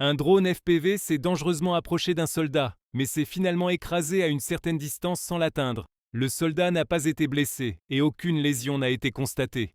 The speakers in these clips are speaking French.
Un drone FPV s'est dangereusement approché d'un soldat, mais s'est finalement écrasé à une certaine distance sans l'atteindre. Le soldat n'a pas été blessé et aucune lésion n'a été constatée.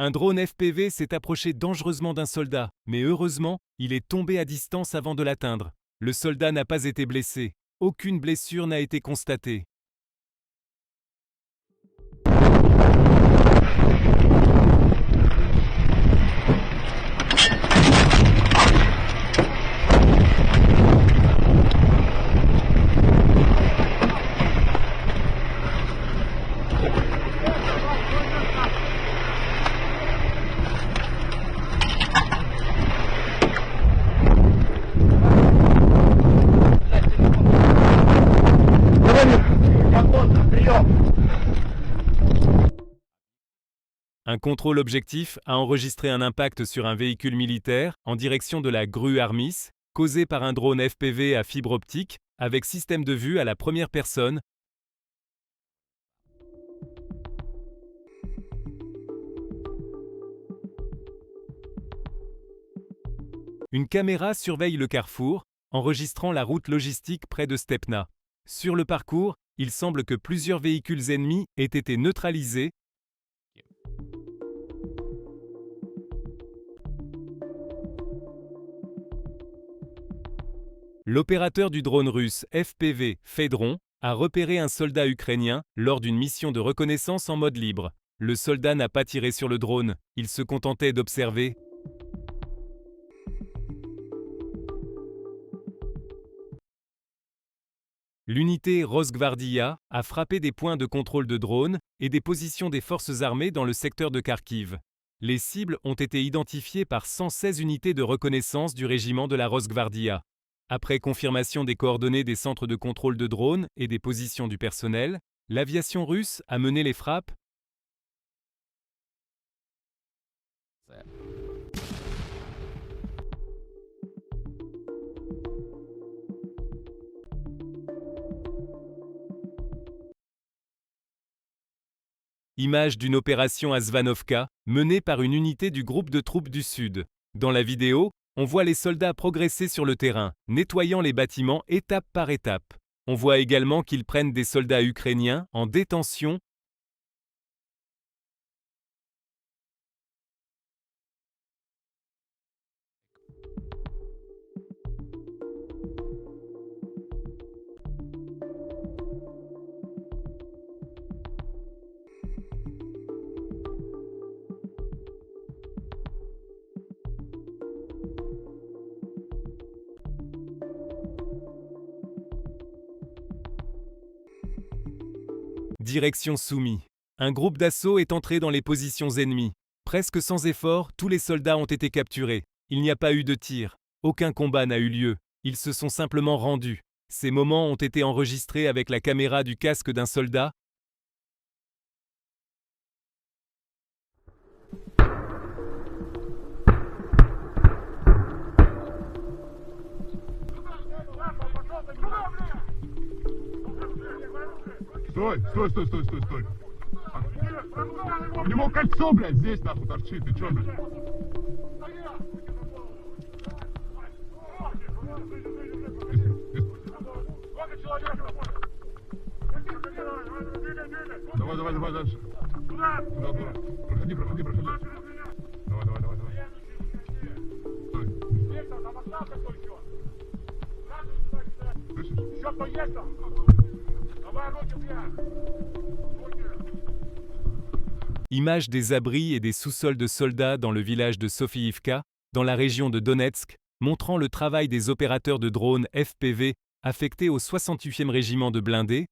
Un drone FPV s'est approché dangereusement d'un soldat, mais heureusement, il est tombé à distance avant de l'atteindre. Le soldat n'a pas été blessé. Aucune blessure n'a été constatée. Un contrôle objectif a enregistré un impact sur un véhicule militaire en direction de la grue Armis, causé par un drone FPV à fibre optique avec système de vue à la première personne. Une caméra surveille le carrefour, enregistrant la route logistique près de Stepna. Sur le parcours, il semble que plusieurs véhicules ennemis aient été neutralisés. L'opérateur du drone russe FPV Fedron a repéré un soldat ukrainien lors d'une mission de reconnaissance en mode libre. Le soldat n'a pas tiré sur le drone, il se contentait d'observer. L'unité Rosgvardia a frappé des points de contrôle de drones et des positions des forces armées dans le secteur de Kharkiv. Les cibles ont été identifiées par 116 unités de reconnaissance du régiment de la Rosgvardia. Après confirmation des coordonnées des centres de contrôle de drones et des positions du personnel, l'aviation russe a mené les frappes. Image d'une opération à Svanovka, menée par une unité du groupe de troupes du Sud. Dans la vidéo, on voit les soldats progresser sur le terrain, nettoyant les bâtiments étape par étape. On voit également qu'ils prennent des soldats ukrainiens en détention. Direction Soumy. Un groupe d'assaut est entré dans les positions ennemies. Presque sans effort, tous les soldats ont été capturés. Il n'y a pas eu de tir. Aucun combat n'a eu lieu. Ils se sont simplement rendus. Ces moments ont été enregistrés avec la caméra du casque d'un soldat. Стой, стой, стой, стой, стой, стой. У него кольцо, блядь, здесь нахуй торчит. Ты чё, блядь? Давай, давай, давай дальше. Туда, туда. Проходи, проходи, проходи. Давай, давай, давай, давай. Стой. Слышишь? Все, поехал. Давай руки вверх. Image des abris et des sous-sols de soldats dans le village de Sofiivka, dans la région de Donetsk, montrant le travail des opérateurs de drones FPV affectés au 68e régiment de blindés.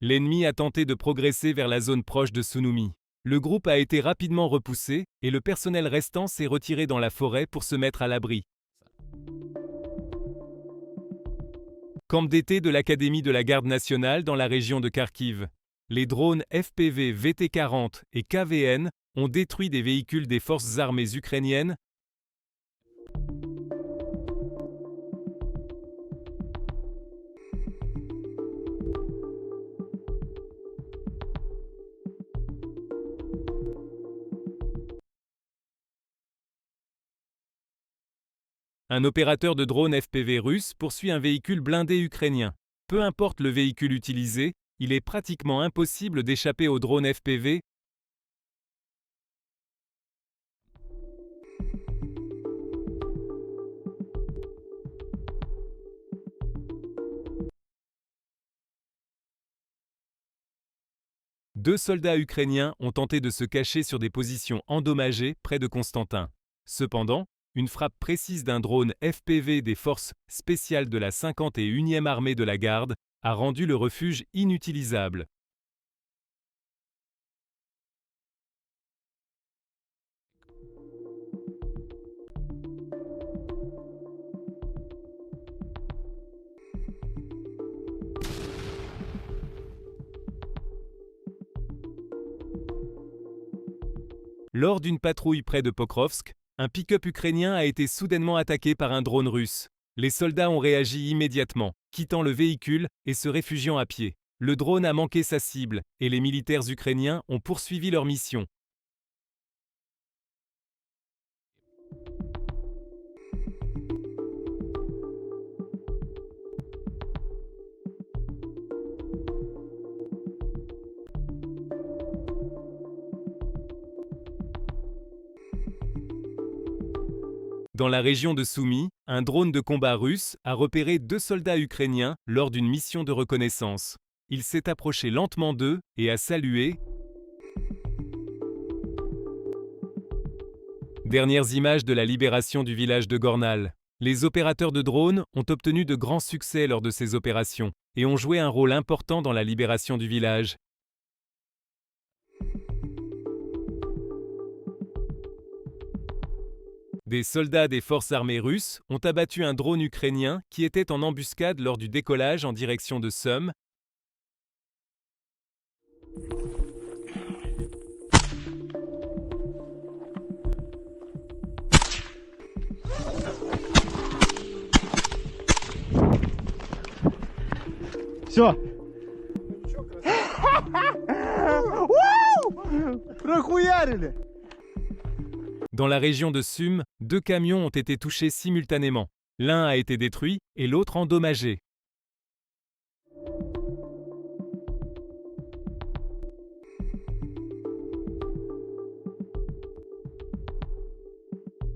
L'ennemi a tenté de progresser vers la zone proche de Sunumi. Le groupe a été rapidement repoussé et le personnel restant s'est retiré dans la forêt pour se mettre à l'abri. Camp d'été de l'Académie de la Garde nationale dans la région de Kharkiv. Les drones FPV VT-40 et KVN ont détruit des véhicules des forces armées ukrainiennes. Un opérateur de drone FPV russe poursuit un véhicule blindé ukrainien. Peu importe le véhicule utilisé, il est pratiquement impossible d'échapper au drone FPV. Deux soldats ukrainiens ont tenté de se cacher sur des positions endommagées près de Constantin. Cependant, une frappe précise d'un drone FPV des forces spéciales de la 51e armée de la Garde a rendu le refuge inutilisable. Lors d'une patrouille près de Pokrovsk, un pick-up ukrainien a été soudainement attaqué par un drone russe. Les soldats ont réagi immédiatement, quittant le véhicule et se réfugiant à pied. Le drone a manqué sa cible et les militaires ukrainiens ont poursuivi leur mission. Dans la région de Soumy, un drone de combat russe a repéré deux soldats ukrainiens lors d'une mission de reconnaissance. Il s'est approché lentement d'eux et a salué. Dernières images de la libération du village de Gornal. Les opérateurs de drones ont obtenu de grands succès lors de ces opérations et ont joué un rôle important dans la libération du village. Des soldats des forces armées russes ont abattu un drone ukrainien qui était en embuscade lors du décollage en direction de Sum. Все. Прохуярили. Dans la région de Sum, deux camions ont été touchés simultanément. L'un a été détruit et l'autre endommagé.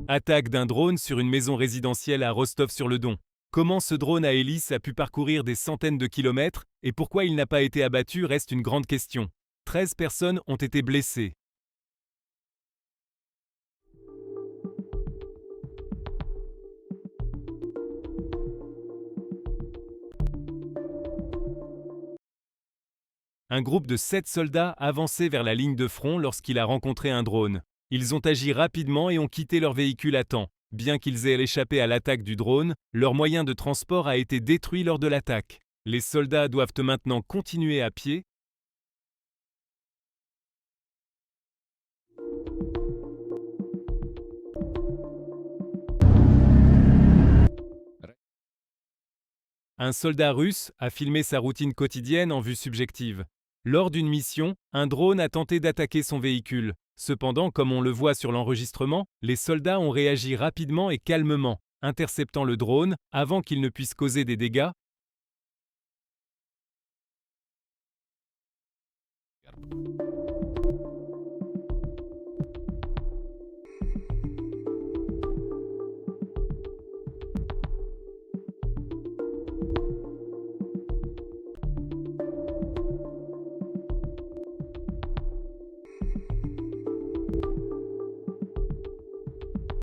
Attaque d'un drone sur une maison résidentielle à Rostov-sur-le-Don. Comment ce drone à hélice a pu parcourir des centaines de kilomètres et pourquoi il n'a pas été abattu reste une grande question. 13 personnes ont été blessées. Un groupe de 7 soldats avançait vers la ligne de front lorsqu'il a rencontré un drone. Ils ont agi rapidement et ont quitté leur véhicule à temps. Bien qu'ils aient échappé à l'attaque du drone, leur moyen de transport a été détruit lors de l'attaque. Les soldats doivent maintenant continuer à pied. Un soldat russe a filmé sa routine quotidienne en vue subjective. Lors d'une mission, un drone a tenté d'attaquer son véhicule. Cependant, comme on le voit sur l'enregistrement, les soldats ont réagi rapidement et calmement, interceptant le drone avant qu'il ne puisse causer des dégâts.